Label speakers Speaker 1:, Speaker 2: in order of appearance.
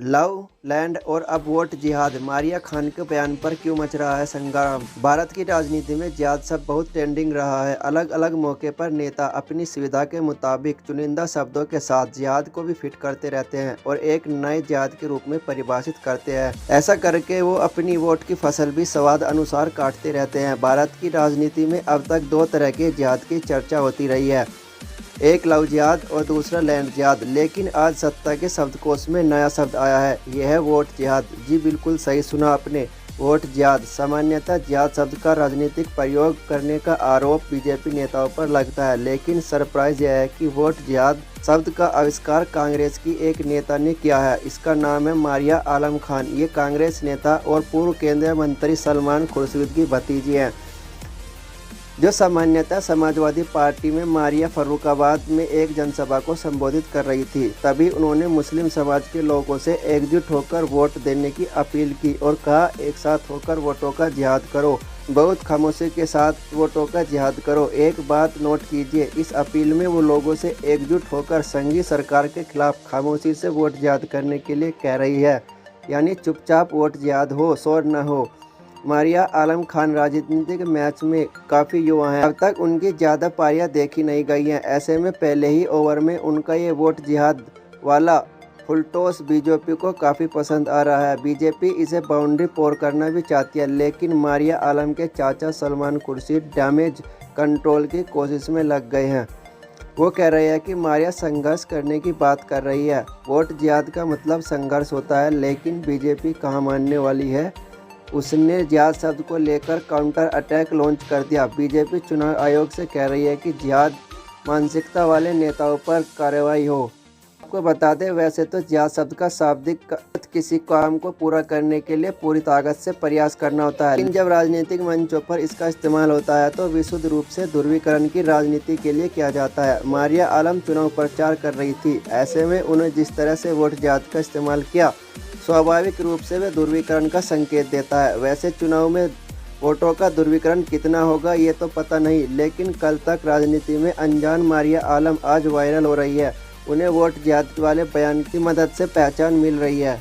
Speaker 1: Love, land और अब vote जिहाद। मारिया खान के बयान पर क्यों मच रहा है संग्राम। भारत की राजनीति में जिहाद शब्द बहुत ट्रेंडिंग रहा है। अलग अलग मौके पर नेता अपनी सुविधा के मुताबिक चुनिंदा शब्दों के साथ जिहाद को भी फिट करते रहते हैं और एक नए जिहाद के रूप में परिभाषित करते हैं। ऐसा करके वो अपनी वोट की फसल भी स्वाद अनुसार काटते रहते हैं। भारत की राजनीति में अब तक दो तरह के जिहाद की चर्चा होती रही है, एक लव जिहाद और दूसरा लैंड जिहाद। लेकिन आज सत्ता के शब्दकोश में नया शब्द आया है, यह है वोट जिहाद। जी बिल्कुल सही सुना आपने, वोट जिहाद। सामान्यतः जिहाद शब्द का राजनीतिक प्रयोग करने का आरोप बीजेपी नेताओं पर लगता है, लेकिन सरप्राइज यह है कि वोट जिहाद शब्द का आविष्कार कांग्रेस की एक नेता ने किया है। इसका नाम है मारिया आलम खान। ये कांग्रेस नेता और पूर्व केंद्रीय मंत्री सलमान खुर्शीद की भतीजी हैं, जो सामान्यतः समाजवादी पार्टी में मारिया फर्रुखाबाद में एक जनसभा को संबोधित कर रही थी। तभी उन्होंने मुस्लिम समाज के लोगों से एकजुट होकर वोट देने की अपील की और कहा, एक साथ होकर वोटों का जिहाद करो, बहुत खामोशी के साथ वोटों का जिहाद करो। एक बात नोट कीजिए, इस अपील में वो लोगों से एकजुट होकर संघीय सरकार के खिलाफ खामोशी से वोट जिहाद करने के लिए कह रही है, यानी चुपचाप वोट जिहाद हो, शोर न हो। मारिया आलम खान राजनीतिक मैच में काफ़ी युवा हैं, अब तक उनकी ज़्यादा पारियां देखी नहीं गई हैं। ऐसे में पहले ही ओवर में उनका ये वोट जिहाद वाला फुलटॉस बीजेपी को काफ़ी पसंद आ रहा है। बीजेपी इसे बाउंड्री पार करना भी चाहती है, लेकिन मारिया आलम के चाचा सलमान खुर्शीद डैमेज कंट्रोल की कोशिश में लग गए हैं। वो कह रहे हैं कि मारिया संघर्ष करने की बात कर रही है। वोट जिहाद का मतलब संघर्ष होता है, लेकिन बीजेपी कहाँ मानने वाली है। उसने जिहाद शब्द को लेकर काउंटर अटैक लॉन्च कर दिया। बीजेपी चुनाव आयोग से कह रही है कि जिहाद मानसिकता वाले नेताओं पर कार्रवाई हो। आपको बता दें, वैसे तो जिहाद शब्द का शाब्दिक अर्थ किसी काम को पूरा करने के लिए पूरी ताकत से प्रयास करना होता है, लेकिन जब राजनीतिक मंचों पर इसका इस्तेमाल होता है तो विशुद्ध रूप से ध्रुवीकरण की राजनीति के लिए किया जाता है। मारिया आलम चुनाव प्रचार कर रही थी, ऐसे में उन्हें जिस तरह से वोट जिहाद का इस्तेमाल किया, स्वाभाविक रूप से वह ध्रुवीकरण का संकेत देता है। वैसे चुनाव में वोटों का ध्रुवीकरण कितना होगा ये तो पता नहीं, लेकिन कल तक राजनीति में अनजान मारिया आलम आज वायरल हो रही है। उन्हें वोट जिहाद वाले बयान की मदद से पहचान मिल रही है।